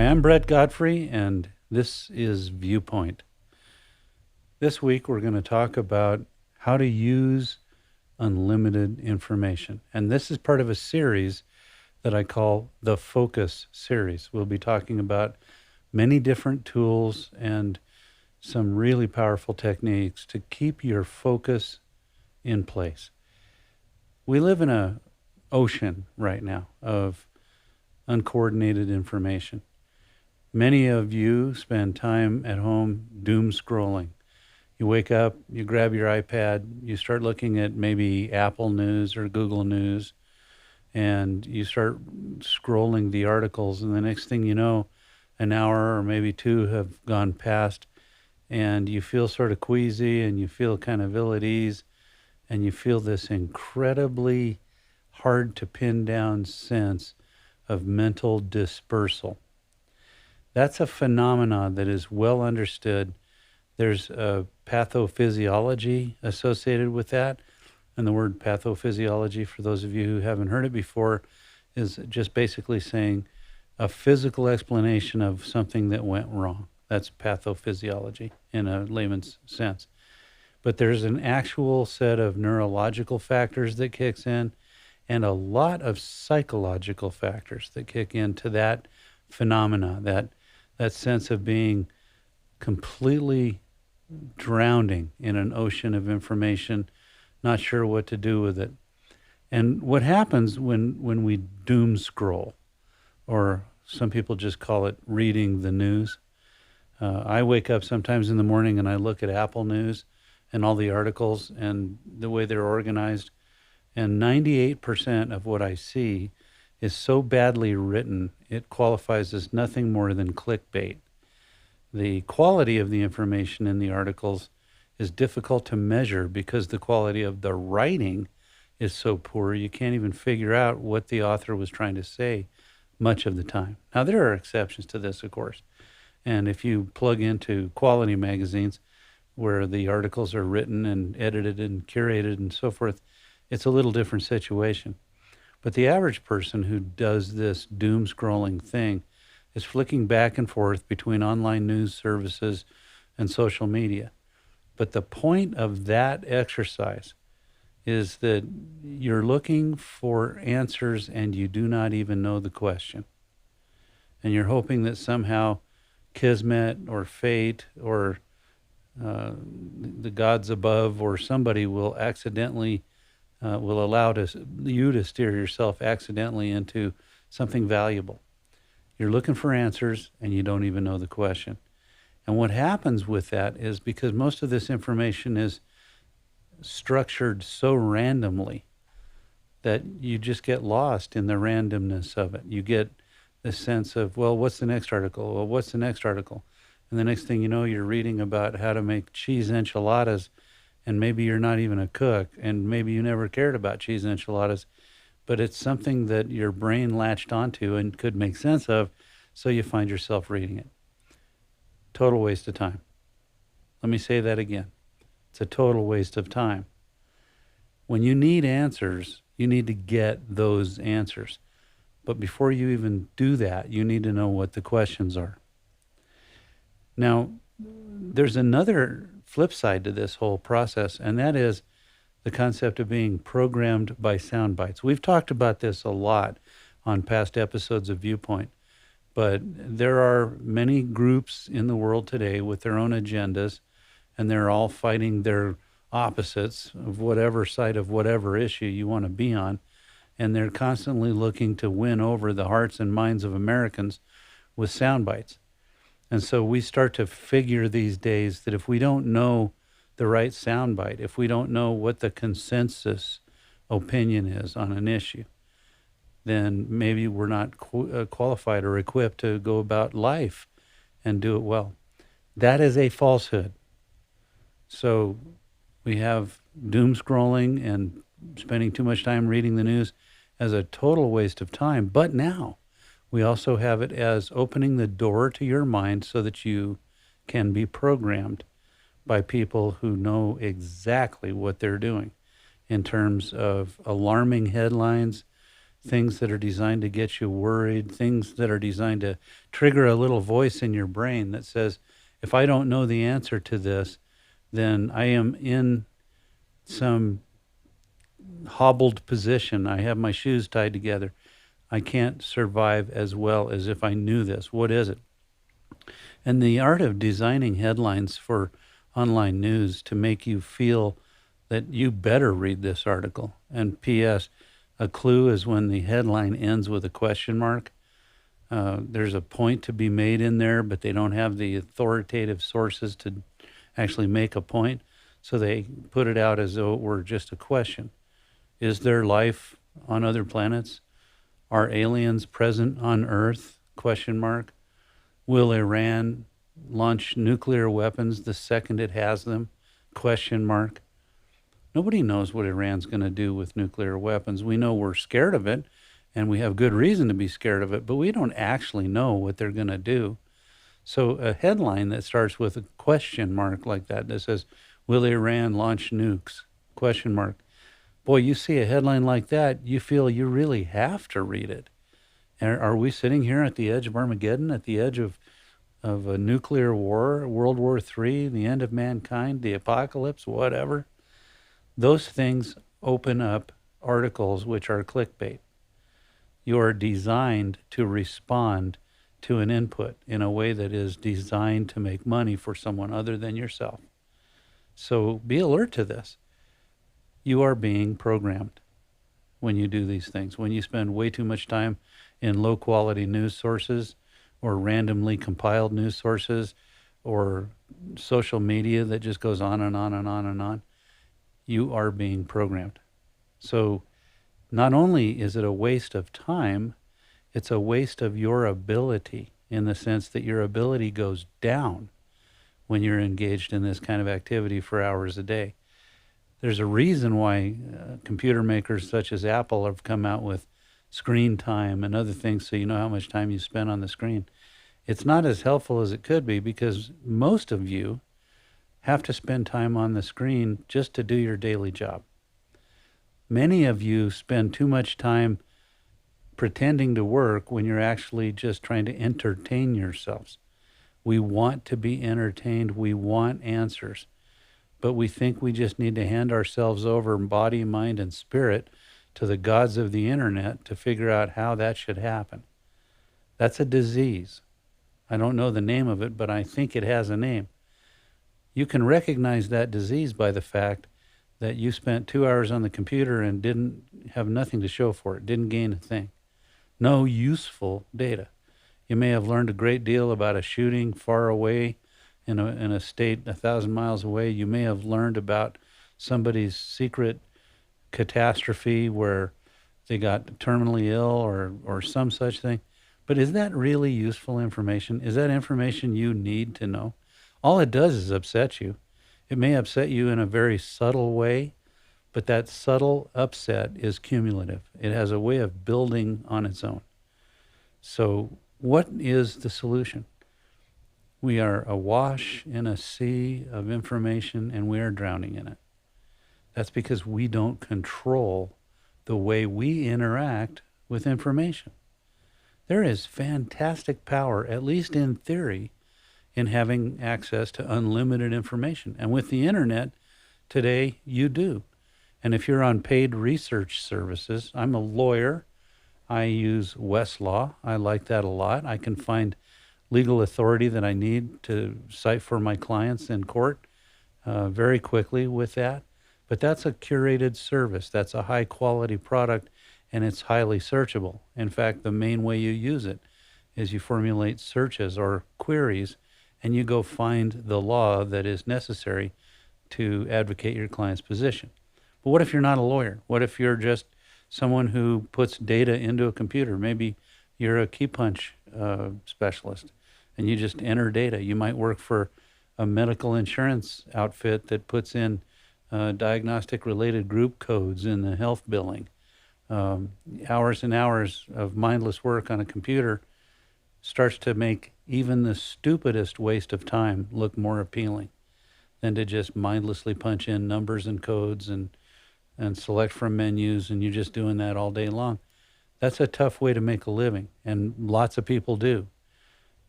Hi, I'm Brett Godfrey, and this is ViewPoint. This week, we're going to talk about how to use unlimited information. And this is part of a series that I call the Focus series. We'll be talking about many different tools and some really powerful techniques to keep your focus in place. We live in an ocean right now of uncoordinated information. Many of you spend time at home doom scrolling. You wake up, you grab your iPad, you start looking at maybe Apple News or Google News, and you start scrolling the articles, and the next thing you know, an hour or maybe two have gone past, and you feel sort of queasy and you feel kind of ill at ease, and you feel this incredibly hard to pin down sense of mental dispersal. That's a phenomenon that is well understood. There's a pathophysiology associated with that. And the word pathophysiology, for those of you who haven't heard it before, is just basically saying a physical explanation of something that went wrong. That's pathophysiology in a layman's sense. But there's an actual set of neurological factors that kicks in and a lot of psychological factors that kick into that phenomena, that sense of being completely drowning in an ocean of information, not sure what to do with it. And what happens when we doom scroll, or some people just call it reading the news. I wake up sometimes in the morning and I look at Apple News and all the articles and the way they're organized, and 98% of what I see is so badly written, it qualifies as nothing more than clickbait. The quality of the information in the articles is difficult to measure because the quality of the writing is so poor, you can't even figure out what the author was trying to say much of the time. Now, there are exceptions to this, of course. And if you plug into quality magazines where the articles are written and edited and curated and so forth, it's a little different situation. But the average person who does this doom scrolling thing is flicking back and forth between online news services and social media. But the point of that exercise is that you're looking for answers and you do not even know the question. And you're hoping that somehow kismet or fate or the gods above or somebody will accidentally will allow you to steer yourself accidentally into something valuable. You're looking for answers and you don't even know the question. And what happens with that is, because most of this information is structured so randomly that you just get lost in the randomness of it. You get the sense of, well, what's the next article? Well, what's the next article? And the next thing you know, you're reading about how to make cheese enchiladas, and maybe you're not even a cook, and maybe you never cared about cheese enchiladas, but it's something that your brain latched onto and could make sense of, so you find yourself reading it. Total waste of time. Let me say that again. It's a total waste of time. When you need answers, you need to get those answers. But before you even do that, you need to know what the questions are. Now, there's another flip side to this whole process, and that is the concept of being programmed by sound bites. We've talked about this a lot on past episodes of ViewPoint, but there are many groups in the world today with their own agendas, and they're all fighting their opposites of whatever side of whatever issue you want to be on, and they're constantly looking to win over the hearts and minds of Americans with sound bites. And so we start to figure these days that if we don't know the right soundbite, if we don't know what the consensus opinion is on an issue, then maybe we're not qualified or equipped to go about life and do it well. That is a falsehood. So we have doom scrolling and spending too much time reading the news as a total waste of time. But now we also have it as opening the door to your mind so that you can be programmed by people who know exactly what they're doing in terms of alarming headlines things that are designed to get you worried, things that are designed to trigger a little voice in your brain that says, if I don't know the answer to this, then I am in some hobbled position. I have my shoes tied together. I can't survive as well as if I knew this. What is it? And the art of designing headlines for online news to make you feel that you better read this article. And P.S., a clue is when the headline ends with a question mark. There's a point to be made in there, but they don't have the authoritative sources to actually make a point. So they put it out as though it were just a question. Is there life on other planets? Are aliens present on Earth? Question mark. Will Iran launch nuclear weapons the second it has them? Question mark. Nobody knows what Iran's going to do with nuclear weapons. We know we're scared of it, and we have good reason to be scared of it, but we don't actually know what they're going to do. So a headline that starts with a question mark like that says, will Iran launch nukes? Question mark. Boy, you see a headline like that, you feel you really have to read it. Are we sitting here at the edge of Armageddon, at the edge of a nuclear war, World War III, the end of mankind, the apocalypse, whatever? Those things open up articles which are clickbait. You are designed to respond to an input in a way that is designed to make money for someone other than yourself. So be alert to this. You are being programmed when you do these things. When you spend way too much time in low-quality news sources or randomly compiled news sources or social media that just goes on and on and on and on, you are being programmed. So not only is it a waste of time, it's a waste of your ability, in the sense that your ability goes down when you're engaged in this kind of activity for hours a day. There's a reason why computer makers such as Apple have come out with screen time and other things so you know how much time you spend on the screen. It's not as helpful as it could be because most of you have to spend time on the screen just to do your daily job. Many of you spend too much time pretending to work when you're actually just trying to entertain yourselves. We want to be entertained. We want answers. But we think we just need to hand ourselves over, body, mind, and spirit, to the gods of the internet to figure out how that should happen. That's a disease. I don't know the name of it, but I think it has a name. You can recognize that disease by the fact that you spent 2 hours on the computer and didn't have nothing to show for it, didn't gain a thing. No useful data. You may have learned a great deal about a shooting far away in a state 1,000 miles away. You may have learned about somebody's secret catastrophe where they got terminally ill or some such thing. But is that really useful information? Is that information you need to know? All it does is upset you. It may upset you in a very subtle way, but that subtle upset is cumulative. It has a way of building on its own. So what is the solution? We are awash in a sea of information and we are drowning in it. That's because we don't control the way we interact with information. There is fantastic power, at least in theory, in having access to unlimited information. And with the internet today, you do. And if you're on paid research services, I'm a lawyer. I use Westlaw. I like that a lot. I can find legal authority that I need to cite for my clients in court very quickly with that. But that's a curated service. That's a high quality product, and it's highly searchable. In fact, the main way you use it is you formulate searches or queries, and you go find the law that is necessary to advocate your client's position. But what if you're not a lawyer? What if you're just someone who puts data into a computer? Maybe you're a key punch specialist, and you just enter data. You might work for a medical insurance outfit that puts in diagnostic-related group codes in the health billing. Hours and hours of mindless work on a computer starts to make even the stupidest waste of time look more appealing than to just mindlessly punch in numbers and codes and select from menus, and you're just doing that all day long. That's a tough way to make a living, and lots of people do.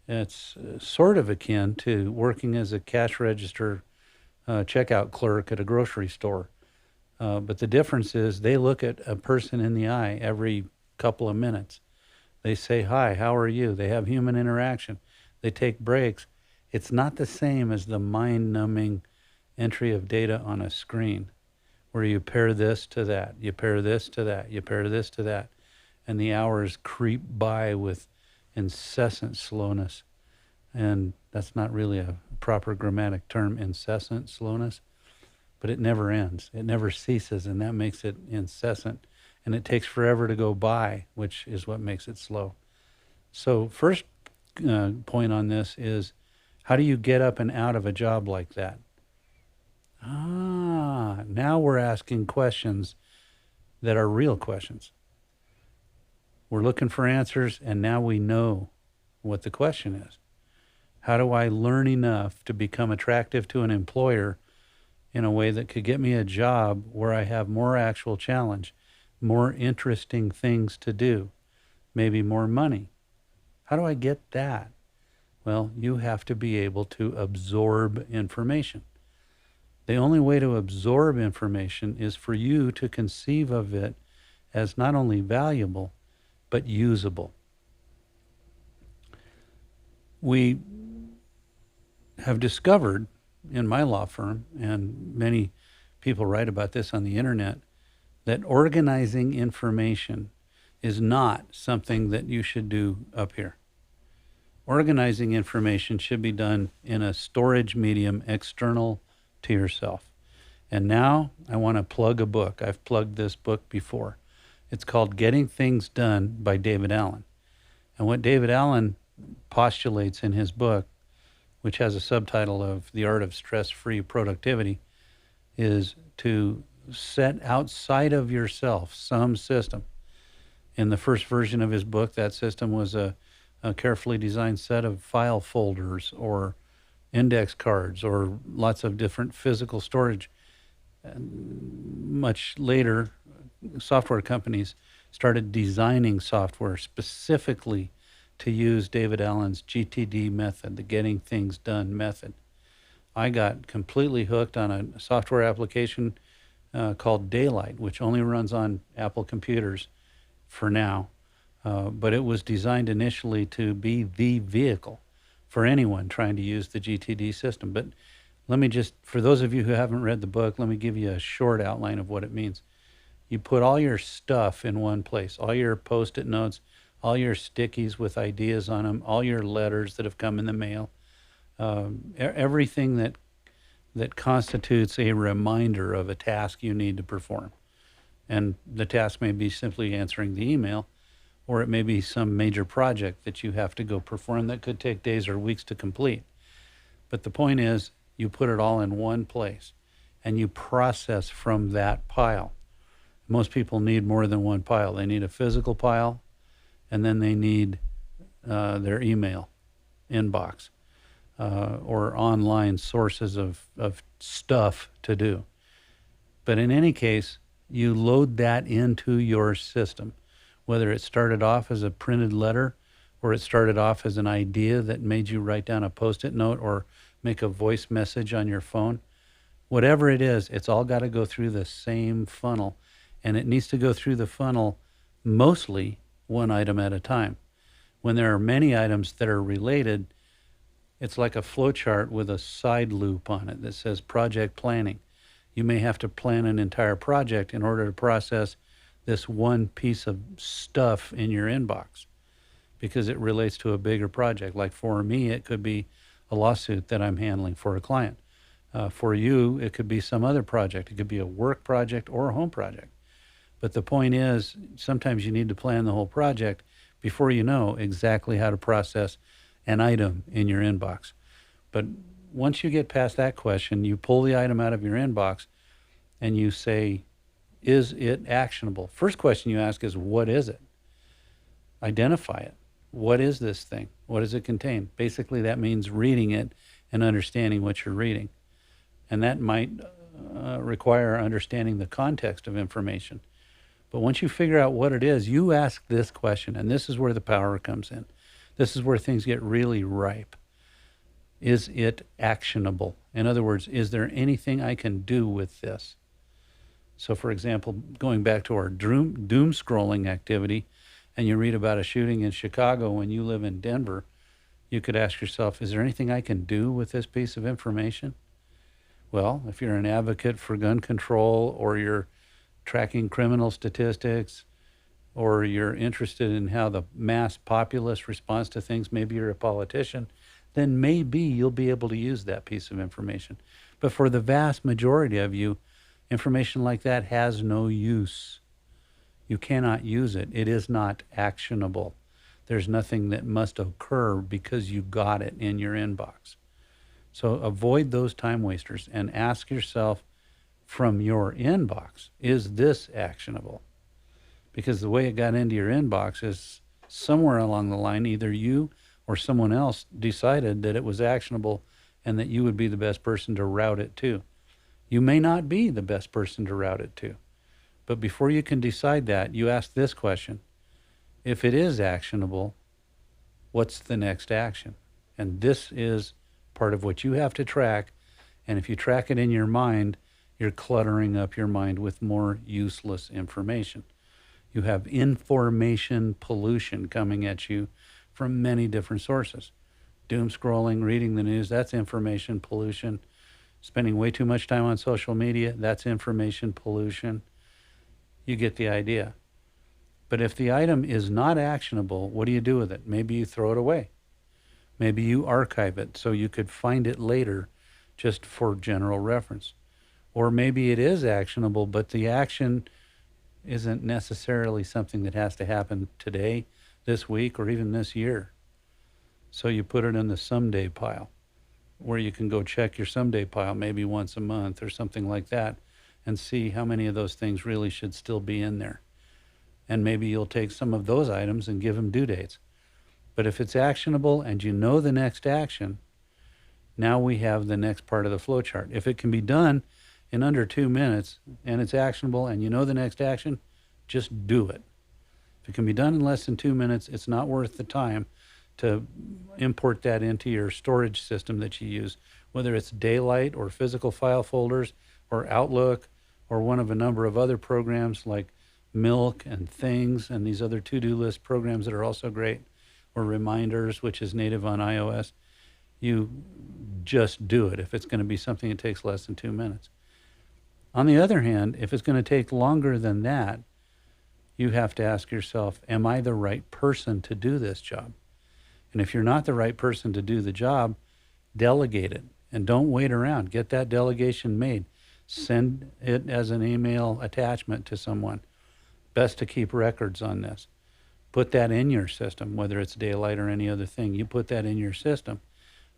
It's sort of akin to working as a cash register checkout clerk at a grocery store. But the difference is they look at a person in the eye every couple of minutes. They say, hi, how are you? They have human interaction. They take breaks. It's not the same as the mind-numbing entry of data on a screen where you pair this to that, you pair this to that, you pair this to that, and the hours creep by with incessant slowness. And that's not really a proper grammatic term, incessant slowness, but it never ends. It never ceases, and that makes it incessant. And it takes forever to go by, which is what makes it slow. So first point on this is, how do you get up and out of a job like that? Now we're asking questions that are real questions. We're looking for answers, and now we know what the question is. How do I learn enough to become attractive to an employer in a way that could get me a job where I have more actual challenge, more interesting things to do, maybe more money? How do I get that? Well, you have to be able to absorb information. The only way to absorb information is for you to conceive of it as not only valuable, but usable. We have discovered in my law firm, and many people write about this on the internet, that organizing information is not something that you should do up here. Organizing information should be done in a storage medium external to yourself. And now I want to plug a book. I've plugged this book before. It's called Getting Things Done by David Allen. And what David Allen postulates in his book, which has a subtitle of The Art of Stress-Free Productivity, is to set outside of yourself some system. In the first version of his book, that system was a carefully designed set of file folders or index cards or lots of different physical storage. And much later, software companies started designing software specifically to use David Allen's GTD method, the Getting Things Done method. I got completely hooked on a software application called Daylight, which only runs on Apple computers for now. But it was designed initially to be the vehicle for anyone trying to use the GTD system. But let me just, for those of you who haven't read the book, let me give you a short outline of what it means. You put all your stuff in one place, all your Post-it notes, all your stickies with ideas on them, all your letters that have come in the mail, everything that constitutes a reminder of a task you need to perform. And the task may be simply answering the email, or it may be some major project that you have to go perform that could take days or weeks to complete. But the point is, you put it all in one place, and you process from that pile. Most people need more than one pile. They need a physical pile, and then they need their email inbox or online sources of stuff to do. But in any case, you load that into your system, whether it started off as a printed letter or it started off as an idea that made you write down a Post-it note or make a voice message on your phone. Whatever it is, it's all got to go through the same funnel, and it needs to go through the funnel mostly one item at a time. When there are many items that are related, it's like a flow chart with a side loop on it that says project planning. You may have to plan an entire project in order to process this one piece of stuff in your inbox because it relates to a bigger project. Like for me, it could be a lawsuit that I'm handling for a client. For you, it could be some other project. It could be a work project or a home project. But the point is, sometimes you need to plan the whole project before you know exactly how to process an item in your inbox. But once you get past that question, you pull the item out of your inbox and you say, is it actionable? First question you ask is, what is it? Identify it. What is this thing? What does it contain? Basically, that means reading it and understanding what you're reading. And that might require understanding the context of information. But once you figure out what it is, you ask this question, and this is where the power comes in. This is where things get really ripe. Is it actionable? In other words, is there anything I can do with this? So, for example, going back to our doom scrolling activity, and you read about a shooting in Chicago when you live in Denver, you could ask yourself, is there anything I can do with this piece of information? Well, if you're an advocate for gun control, or you're tracking criminal statistics, or you're interested in how the mass populace responds to things, maybe you're a politician, then maybe you'll be able to use that piece of information. But for the vast majority of you, information like that has no use. You cannot use it. It is not actionable. There's nothing that must occur because you got it in your inbox. So avoid those time wasters and ask yourself from your inbox, is this actionable? Because the way it got into your inbox is somewhere along the line, either you or someone else decided that it was actionable and that you would be the best person to route it to. You may not be the best person to route it to. But before you can decide that, you ask this question. If it is actionable, what's the next action? And this is part of what you have to track. And if you track it in your mind, you're cluttering up your mind with more useless information. You have information pollution coming at you from many different sources. Doom scrolling, reading the news, that's information pollution. Spending way too much time on social media, that's information pollution. You get the idea. But if the item is not actionable, what do you do with it? Maybe you throw it away. Maybe you archive it so you could find it later just for general reference. Or maybe it is actionable, but the action isn't necessarily something that has to happen today, this week, or even this year. So you put it in the someday pile, where you can go check your someday pile maybe once a month or something like that, and see how many of those things really should still be in there. And maybe you'll take some of those items and give them due dates. But if it's actionable and you know the next action, now we have the next part of the flow chart. If it can be done in under 2 minutes and it's actionable and you know the next action, just do it. If it can be done in less than 2 minutes, it's not worth the time to import that into your storage system that you use, whether it's Daylight or physical file folders or Outlook or one of a number of other programs like Milk and Things and these other to-do list programs that are also great, or Reminders, which is native on iOS. You just do it if it's going to be something that takes less than 2 minutes. On the other hand, if it's going to take longer than that, you have to ask yourself, am I the right person to do this job? And if you're not the right person to do the job, delegate it and don't wait around. Get that delegation made. Send it as an email attachment to someone. Best to keep records on this. Put that in your system, whether it's Daylight or any other thing. You put that in your system.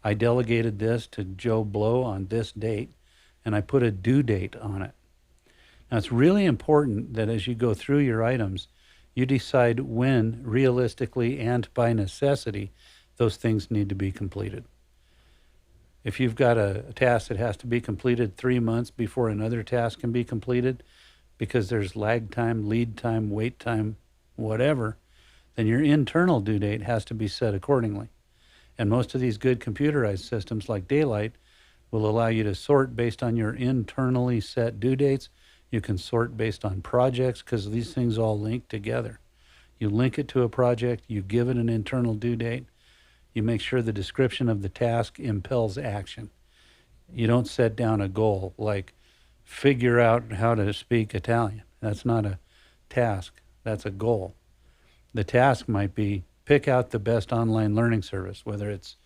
I delegated this to Joe Blow on this date, and I put a due date on it. Now, it's really important that as you go through your items, you decide when, realistically and by necessity, those things need to be completed. If you've got a task that has to be completed 3 months before another task can be completed, because there's lag time, lead time, wait time, whatever, then your internal due date has to be set accordingly. And most of these good computerized systems like Daylight will allow you to sort based on your internally set due dates. You can sort based on projects because these things all link together. You link it to a project, you give it an internal due date, you make sure the description of the task impels action. You don't set down a goal like figure out how to speak Italian. That's not a task, that's a goal. The task might be pick out the best online learning service, whether it's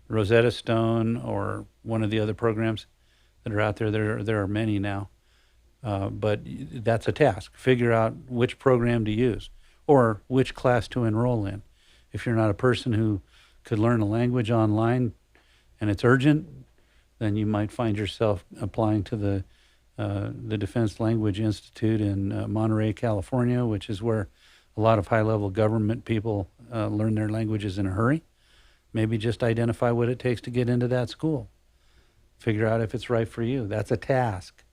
Rosetta Stone or one of the other programs that are out there. There are many now. But that's a task. Figure out which program to use or which class to enroll in. If you're not a person who could learn a language online and it's urgent, then you might find yourself applying to the Defense Language Institute in Monterey, California, which is where a lot of high-level government people learn their languages in a hurry. Maybe just identify what it takes to get into that school. Figure out if it's right for you. That's a task.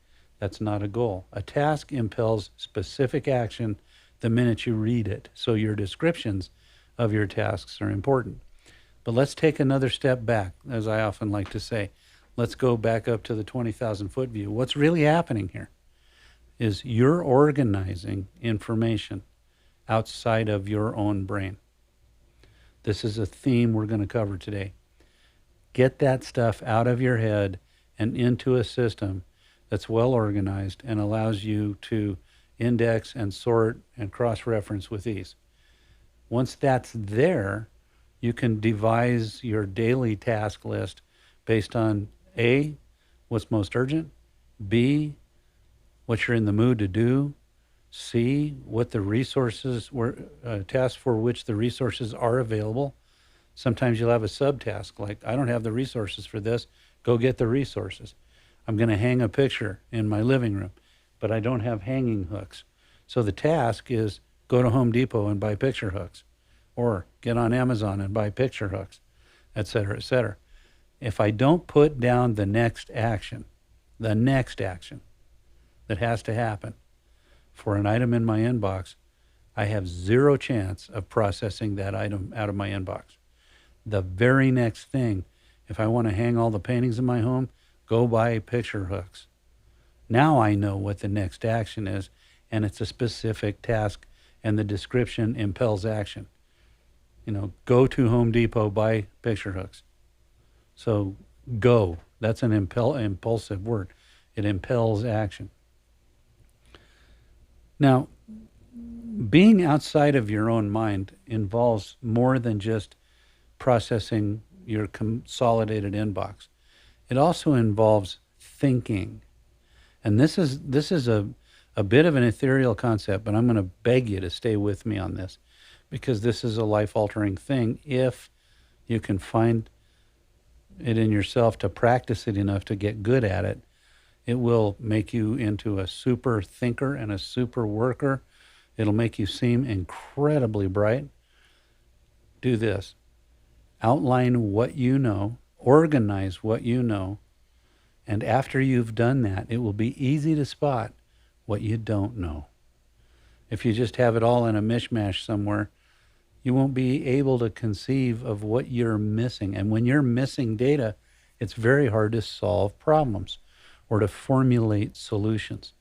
That's not a goal. A task impels specific action the minute you read it. So your descriptions of your tasks are important. But let's take another step back, as I often like to say. Let's go back up to the 20,000 foot view. What's really happening here is you're organizing information outside of your own brain. This is a theme we're going to cover today. Get that stuff out of your head and into a system that's well organized and allows you to index and sort and cross-reference with ease. Once that's there, you can devise your daily task list based on A, what's most urgent, B, what you're in the mood to do, C, what the resources were, tasks for which the resources are available. Sometimes you'll have a subtask like, I don't have the resources for this, go get the resources. I'm going to hang a picture in my living room, but I don't have hanging hooks. So the task is go to Home Depot and buy picture hooks, or get on Amazon and buy picture hooks, et cetera, et cetera. If I don't put down the next action that has to happen for an item in my inbox, I have zero chance of processing that item out of my inbox. The very next thing, if I want to hang all the paintings in my home, go buy picture hooks. Now I know what the next action is, and it's a specific task, and the description impels action. Go to Home Depot, buy picture hooks. So go, that's an impulsive word. It impels action. Now, being outside of your own mind involves more than just processing your consolidated inbox. It also involves thinking. And this is a bit of an ethereal concept, but I'm going to beg you to stay with me on this, because this is a life-altering thing if you can find it in yourself to practice it enough to get good at it. It will make you into a super thinker and a super worker. It'll make you seem incredibly bright. Do this. Outline what you know, organize what you know, and after you've done that, it will be easy to spot what you don't know. If you just have it all in a mishmash somewhere, you won't be able to conceive of what you're missing. And when you're missing data, it's very hard to solve problems or to formulate solutions.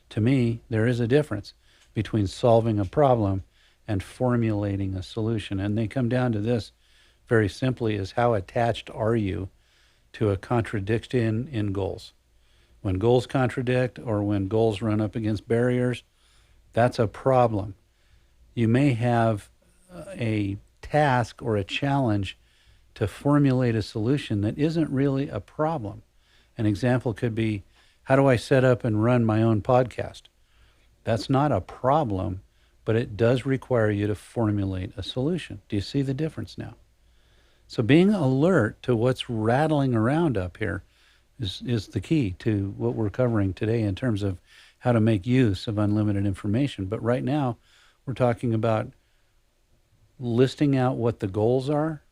To me, there is a difference between solving a problem and formulating a solution. And they come down to this very simply, is how attached are you to a contradiction in goals? When goals contradict or when goals run up against barriers, that's a problem. You may have a task or a challenge to formulate a solution that isn't really a problem. An example could be, how do I set up and run my own podcast? That's not a problem, but it does require you to formulate a solution. Do you see the difference now? So being alert to what's rattling around up here is the key to what we're covering today in terms of how to make use of unlimited information. But right now, we're talking about listing out what the goals are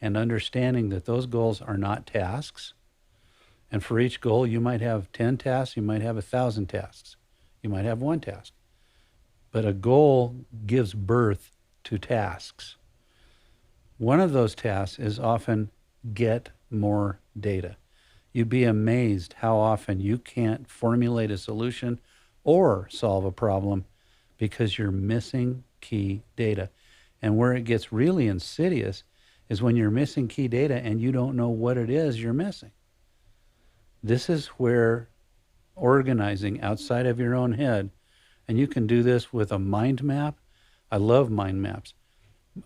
and understanding that those goals are not tasks. And for each goal, you might have 10 tasks, you might have 1,000 tasks, you might have one task. But a goal gives birth to tasks. One of those tasks is often get more data. You'd be amazed how often you can't formulate a solution or solve a problem because you're missing key data. And where it gets really insidious is when you're missing key data and you don't know what it is you're missing. This is where organizing outside of your own head, and you can do this with a mind map. I love mind maps.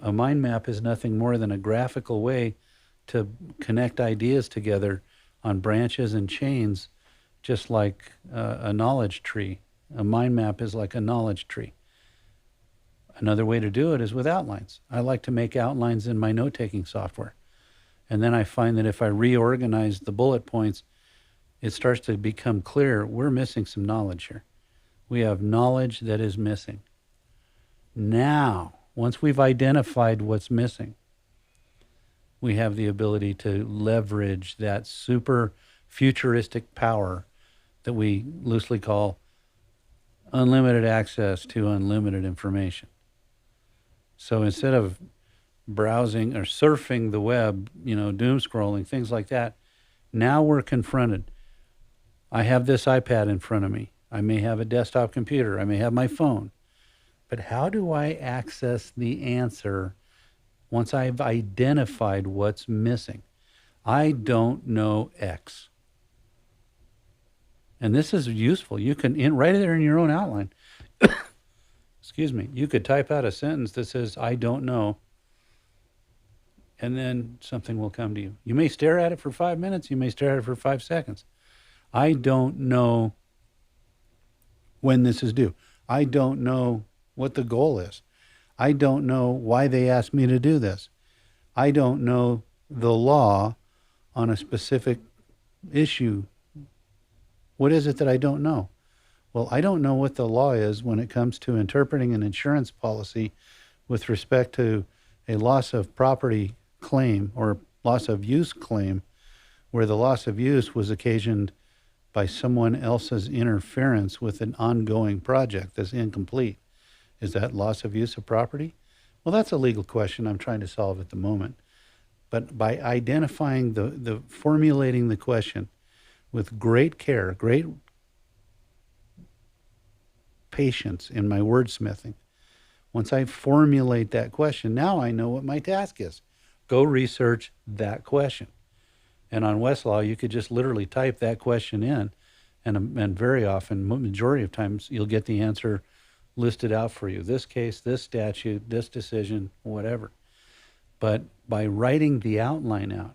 A mind map is nothing more than a graphical way to connect ideas together on branches and chains, just like a knowledge tree. A mind map is like a knowledge tree. Another way to do it is with outlines. I like to make outlines in my note-taking software. And then I find that if I reorganize the bullet points, it starts to become clear we're missing some knowledge here. We have knowledge that is missing. Now, once we've identified what's missing, we have the ability to leverage that super futuristic power that we loosely call unlimited access to unlimited information. So instead of browsing or surfing the web, doom scrolling, things like that, now we're confronted. I have this iPad in front of me. I may have a desktop computer. I may have my phone. But how do I access the answer once I've identified what's missing? I don't know X. And this is useful. You can, right there in your own outline, excuse me, you could type out a sentence that says, I don't know, and then something will come to you. You may stare at it for 5 minutes. You may stare at it for 5 seconds. I don't know when this is due. I don't know what the goal is. I don't know why they asked me to do this. I don't know the law on a specific issue. What is it that I don't know? Well, I don't know what the law is when it comes to interpreting an insurance policy with respect to a loss of property claim or loss of use claim, where the loss of use was occasioned by someone else's interference with an ongoing project that's incomplete. Is that loss of use of property? Well, that's a legal question I'm trying to solve at the moment. But by identifying the formulating the question with great care, great patience in my wordsmithing, once I formulate that question, now I know what my task is. Go research that question. And on Westlaw, you could just literally type that question in, and very often, majority of times, you'll get the answer listed out for you. This case, this statute, this decision, whatever. But by writing the outline out,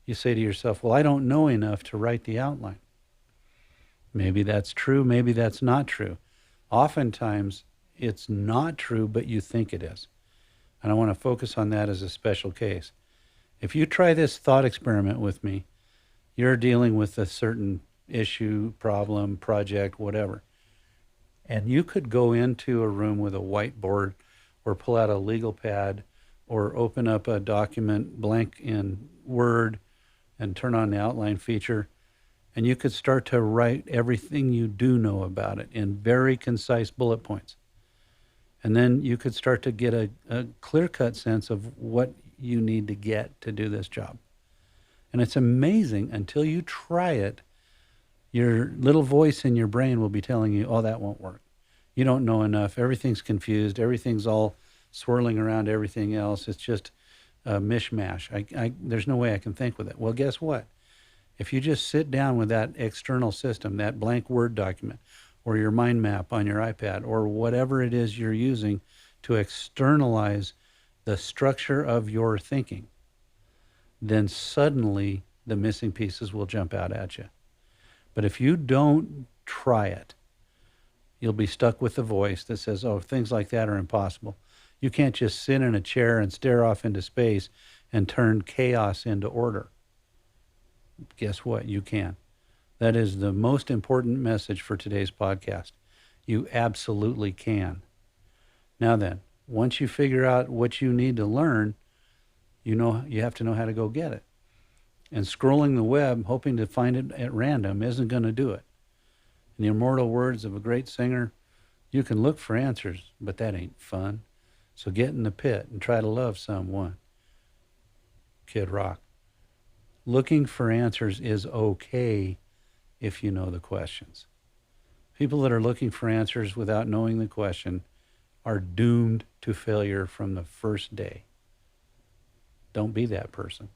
you say to yourself, well, I don't know enough to write the outline. Maybe that's true, maybe that's not true. Oftentimes, it's not true, but you think it is. And I want to focus on that as a special case. If you try this thought experiment with me, you're dealing with a certain issue, problem, project, whatever. And you could go into a room with a whiteboard or pull out a legal pad or open up a document blank in Word and turn on the outline feature. And you could start to write everything you do know about it in very concise bullet points. And then you could start to get a clear-cut sense of what you need to get to do this job. And it's amazing, until you try it, your little voice in your brain will be telling you, oh, that won't work. You don't know enough. Everything's confused. Everything's all swirling around everything else. It's just a mishmash. There's no way I can think with it. Well, guess what? If you just sit down with that external system, that blank Word document, or your mind map on your iPad, or whatever it is you're using to externalize the structure of your thinking, then suddenly the missing pieces will jump out at you. But if you don't try it, you'll be stuck with the voice that says, oh, things like that are impossible. You can't just sit in a chair and stare off into space and turn chaos into order. Guess what? You can. That is the most important message for today's podcast. You absolutely can. Now then, once you figure out what you need to learn, you have to know how to go get it. And scrolling the web, hoping to find it at random, isn't going to do it. In the immortal words of a great singer, you can look for answers, but that ain't fun. So get in the pit and try to love someone. Kid Rock. Looking for answers is okay if you know the questions. People that are looking for answers without knowing the question are doomed to failure from the first day. Don't be that person.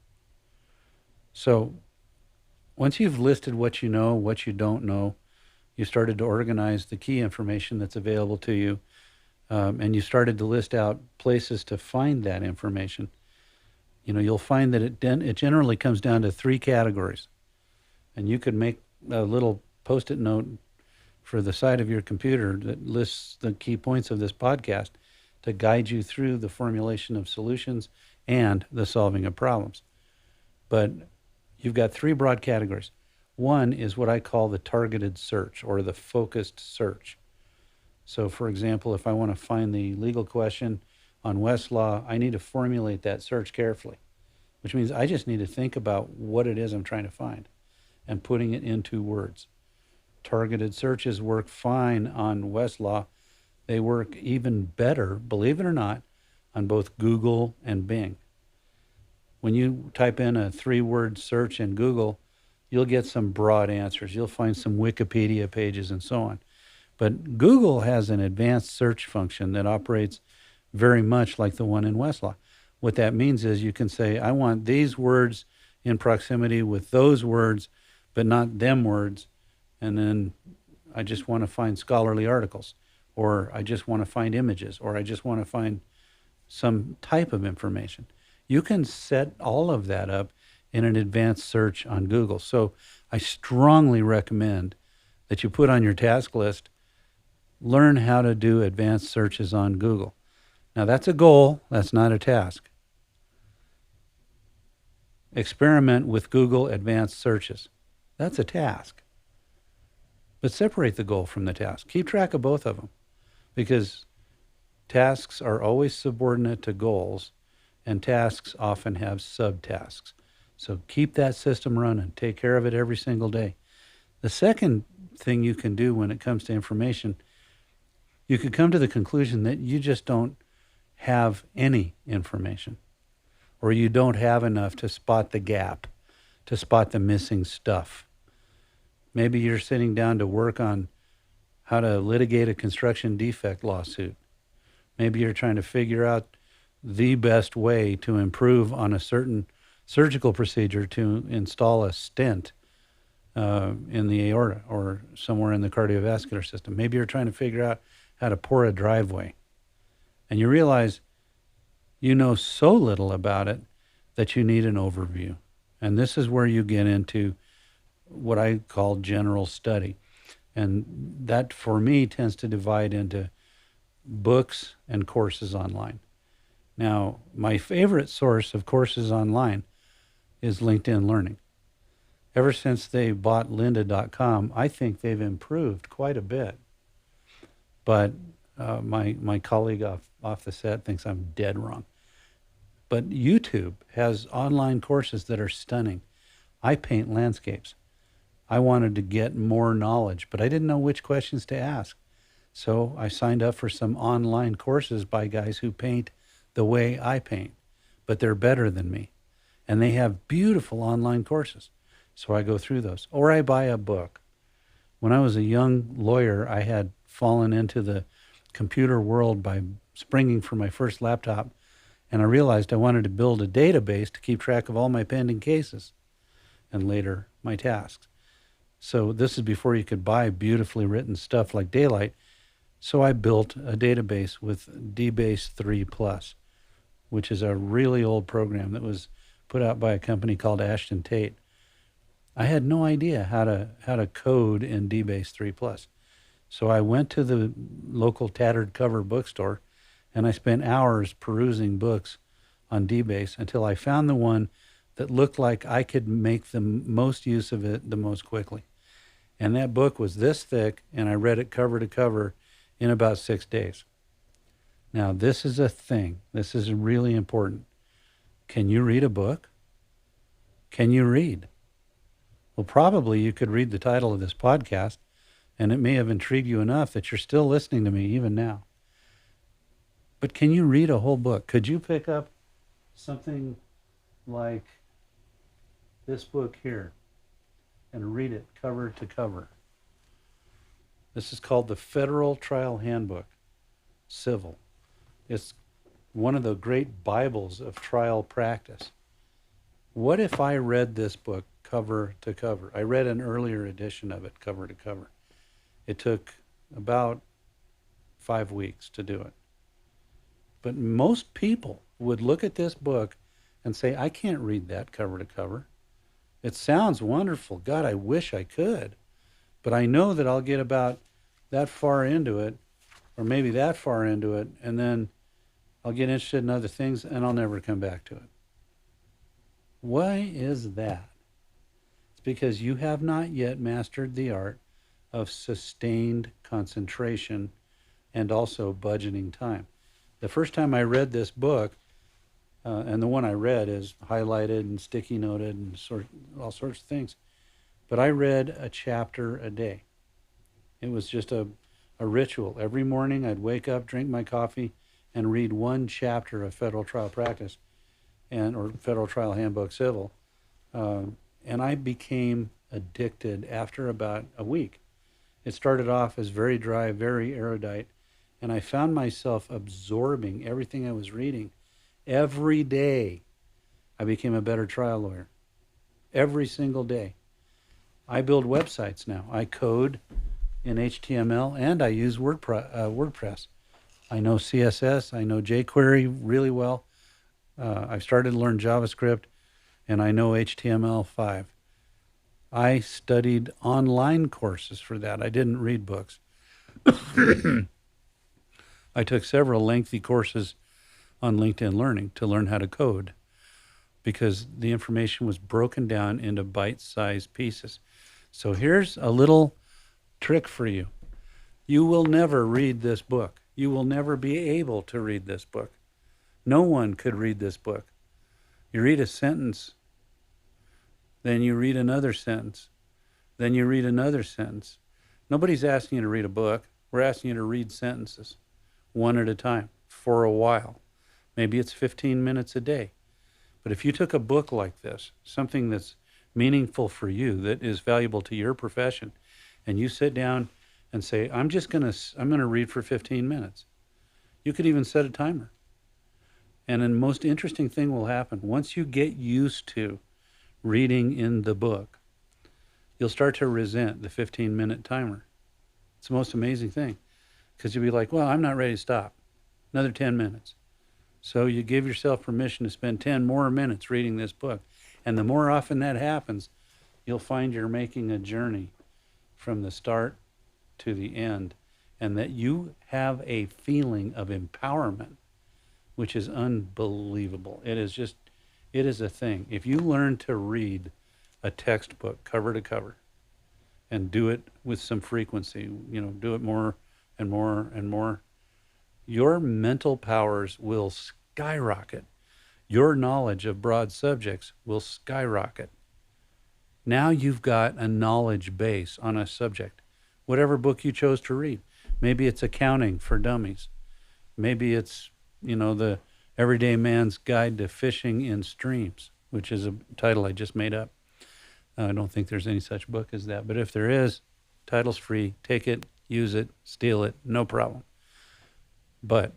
So once you've listed what you know, what you don't know, you started to organize the key information that's available to you, and you started to list out places to find that information, you'll find that it generally comes down to 3 categories. And you could make a little Post-it note for the side of your computer that lists the key points of this podcast to guide you through the formulation of solutions and the solving of problems. But you've got 3 broad categories. One is what I call the targeted search or the focused search. So, for example, if I want to find the legal question on Westlaw, I need to formulate that search carefully, which means I just need to think about what it is I'm trying to find and putting it into words. targeted searches work fine on Westlaw. They work even better, believe it or not, on both Google and Bing. When you type in a 3-word search in Google, you'll get some broad answers. You'll find some Wikipedia pages and so on. But Google has an advanced search function that operates very much like the one in Westlaw. What that means is you can say, I want these words in proximity with those words, but not them words. And then I just want to find scholarly articles, or I just want to find images, or I just want to find some type of information. You can set all of that up in an advanced search on Google. So I strongly recommend that you put on your task list, learn how to do advanced searches on Google. Now that's a goal, that's not a task. Experiment with Google advanced searches. That's a task. But separate the goal from the task. Keep track of both of them, because tasks are always subordinate to goals, and tasks often have subtasks. So keep that system running. Take care of it every single day. The second thing you can do when it comes to information, you could come to the conclusion that you just don't have any information, or you don't have enough to spot the gap, to spot the missing stuff. Maybe you're sitting down to work on how to litigate a construction defect lawsuit. Maybe you're trying to figure out the best way to improve on a certain surgical procedure to install a stent in the aorta or somewhere in the cardiovascular system. Maybe you're trying to figure out how to pour a driveway. And you realize you know so little about it that you need an overview. And this is where you get into what I call general study. And that, for me, tends to divide into books and courses online. Now, my favorite source of courses online is LinkedIn Learning. Ever since they bought lynda.com, I think they've improved quite a bit. But my colleague off the set thinks I'm dead wrong. But YouTube has online courses that are stunning. I paint landscapes. I wanted to get more knowledge, but I didn't know which questions to ask. So I signed up for some online courses by guys who paint the way I paint, but they're better than me. And they have beautiful online courses. So I go through those. Or I buy a book. When I was a young lawyer, I had fallen into the computer world by springing for my first laptop, and I realized I wanted to build a database to keep track of all my pending cases and later my tasks. So this is before you could buy beautifully written stuff like Daylight. So I built a database with DBase 3 Plus, which is a really old program that was put out by a company called Ashton Tate. I had no idea how to code in DBase 3 Plus. So I went to the local tattered cover bookstore, and I spent hours perusing books on DBase until I found the one that looked like I could make the most use of it the most quickly. And that book was this thick, and I read it cover to cover in about 6 days. Now, this is a thing. This is really important. Can you read a book? Can you read? Well, probably you could read the title of this podcast, and it may have intrigued you enough that you're still listening to me even now. But can you read a whole book? Could you pick up something like this book here and read it cover to cover? This is called the Federal Trial Handbook, Civil. It's one of the great Bibles of trial practice. What if I read this book cover to cover? I read an earlier edition of it cover to cover. It took about 5 weeks to do it. But most people would look at this book and say, I can't read that cover to cover. It sounds wonderful. God, I wish I could. But I know that I'll get about that far into it, or maybe that far into it, and then I'll get interested in other things, and I'll never come back to it. Why is that? It's because you have not yet mastered the art of sustained concentration and also budgeting time. The first time I read this book, and the one I read is highlighted and sticky noted and all sorts of things, but I read a chapter a day. It was just a ritual. Every morning I'd wake up, drink my coffee, and read one chapter of Federal Trial Practice or Federal Trial Handbook Civil. And I became addicted after about a week. It started off as very dry, very erudite, and I found myself absorbing everything I was reading. Every day, I became a better trial lawyer. Every single day. I build websites now. I code in HTML and I use WordPress. I know CSS. I know jQuery really well. I've started to learn JavaScript, and I know HTML5. I studied online courses for that. I didn't read books. I took several lengthy courses on LinkedIn Learning to learn how to code because the information was broken down into bite-sized pieces. So here's a little trick for you. You will never read this book. You will never be able to read this book. No one could read this book. You read a sentence, then you read another sentence, then you read another sentence. Nobody's asking you to read a book. We're asking you to read sentences, one at a time, for a while. Maybe it's 15 minutes a day. But if you took a book like this, something that's meaningful for you, that is valuable to your profession, and you sit down and say, I'm going to read for 15 minutes. You could even set a timer. And the most interesting thing will happen. Once you get used to reading in the book, you'll start to resent the 15-minute timer. It's the most amazing thing, because you'll be like, well, I'm not ready to stop. Another 10 minutes. So you give yourself permission to spend 10 more minutes reading this book. And the more often that happens, you'll find you're making a journey from the start to the end, and that you have a feeling of empowerment, which is unbelievable. It is a thing. If you learn to read a textbook cover to cover and do it with some frequency, do it more and more and more, your mental powers will skyrocket. Your knowledge of broad subjects will skyrocket. Now you've got a knowledge base on a subject, whatever book you chose to read. Maybe it's Accounting for Dummies. Maybe it's, the Everyday Man's Guide to Fishing in Streams, which is a title I just made up. I don't think there's any such book as that. But if there is, title's free. Take it, use it, steal it, no problem. But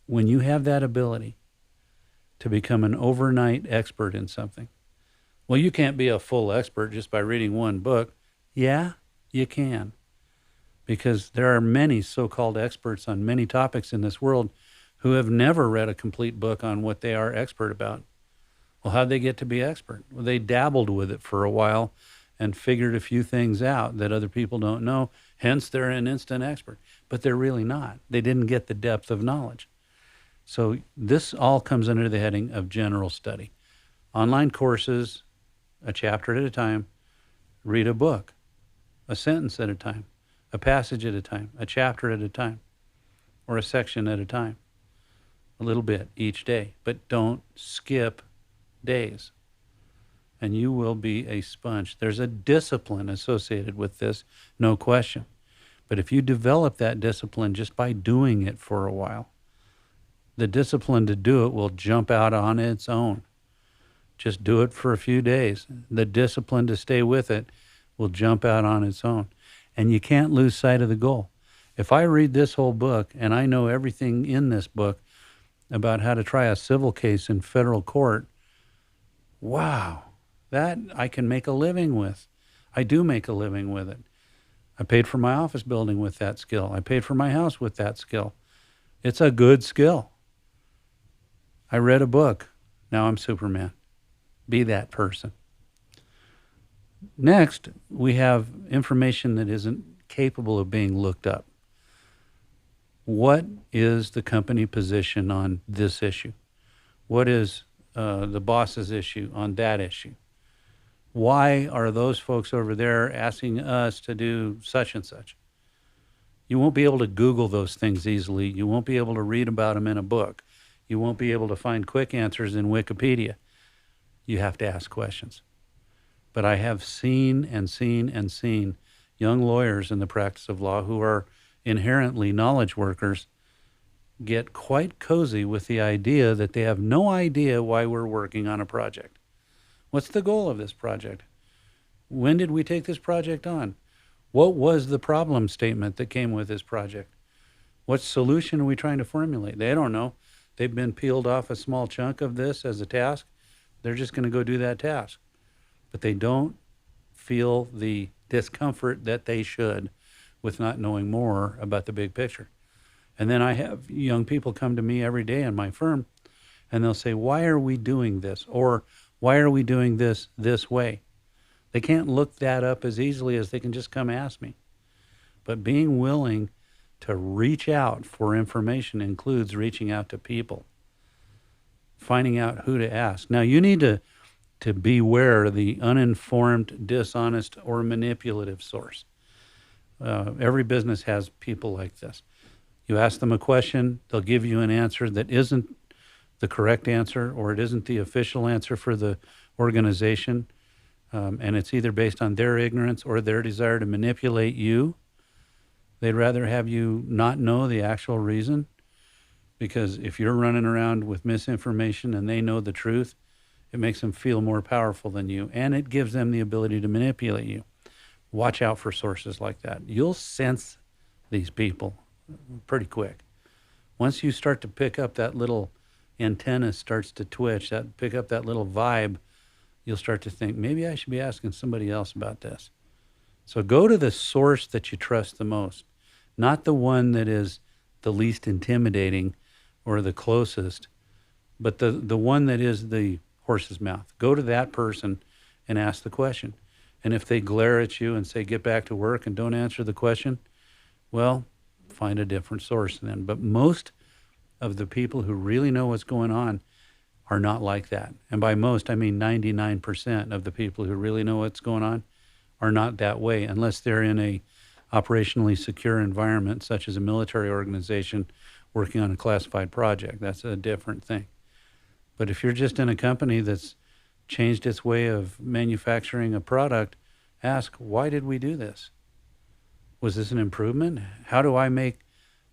when you have that ability to become an overnight expert in something, well, you can't be a full expert just by reading one book. Yeah, you can. Because there are many so-called experts on many topics in this world who have never read a complete book on what they are expert about. Well, how'd they get to be expert? Well, they dabbled with it for a while and figured a few things out that other people don't know. Hence, they're an instant expert. But they're really not. They didn't get the depth of knowledge. So this all comes under the heading of general study. Online courses, a chapter at a time. Read a book, a sentence at a time, a passage at a time, a chapter at a time, or a section at a time. A little bit each day. But don't skip days, and you will be a sponge. There's a discipline associated with this, no question. But if you develop that discipline just by doing it for a while, the discipline to do it will jump out on its own. Just do it for a few days. The discipline to stay with it will jump out on its own. And you can't lose sight of the goal. If I read this whole book and I know everything in this book about how to try a civil case in federal court, wow, that I can make a living with. I do make a living with it. I paid for my office building with that skill. I paid for my house with that skill. It's a good skill. I read a book. Now I'm Superman. Be that person. Next, we have information that isn't capable of being looked up. What is the company position on this issue? What is the boss's issue on that issue? Why are those folks over there asking us to do such and such? You won't be able to Google those things easily. You won't be able to read about them in a book. You won't be able to find quick answers in Wikipedia. You have to ask questions. But I have seen young lawyers in the practice of law who are inherently knowledge workers get quite cozy with the idea that they have no idea why we're working on a project. What's the goal of this project? When did we take this project on? What was the problem statement that came with this project? What solution are we trying to formulate? They don't know. They've been peeled off a small chunk of this as a task. They're just going to go do that task. But they don't feel the discomfort that they should with not knowing more about the big picture. And then I have young people come to me every day in my firm, and they'll say, why are we doing this? Or why are we doing this way? They can't look that up as easily as they can just come ask me. But being willing to reach out for information includes reaching out to people, finding out who to ask. Now, you need to beware the uninformed, dishonest, or manipulative source. Every business has people like this. You ask them a question, they'll give you an answer that isn't the correct answer, or it isn't the official answer for the organization, and it's either based on their ignorance or their desire to manipulate you. They'd rather have you not know the actual reason, because if you're running around with misinformation and they know the truth, it makes them feel more powerful than you, and it gives them the ability to manipulate you. Watch out for sources like that. You'll sense these people pretty quick. Once you start to pick up that little antenna starts to twitch, pick up that little vibe, you'll start to think, maybe I should be asking somebody else about this. So go to the source that you trust the most, not the one that is the least intimidating or the closest, but the one that is the horse's mouth. Go to that person and ask the question. And if they glare at you and say, get back to work and don't answer the question, well, find a different source then. But most of the people who really know what's going on are not like that. And by most, I mean 99% of the people who really know what's going on are not that way, unless they're in a operationally secure environment, such as a military organization working on a classified project. That's a different thing. But if you're just in a company that's changed its way of manufacturing a product, ask, why did we do this? Was this an improvement? How do I make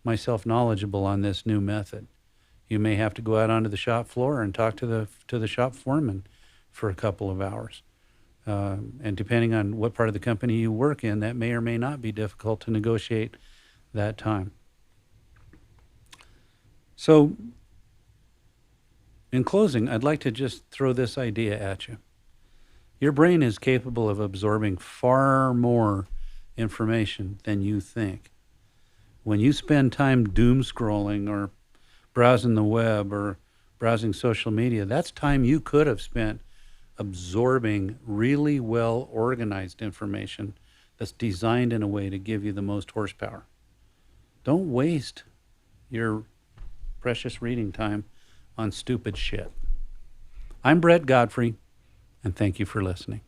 myself knowledgeable on this new method? You may have to go out onto the shop floor and talk to the shop foreman for a couple of hours. And depending on what part of the company you work in, that may or may not be difficult to negotiate that time. So, in closing, I'd like to just throw this idea at you. Your brain is capable of absorbing far more information than you think. When you spend time doom scrolling or browsing the web or browsing social media, that's time you could have spent absorbing really well organized information that's designed in a way to give you the most horsepower. Don't waste your precious reading time on stupid shit. I'm Brett Godfrey, and thank you for listening.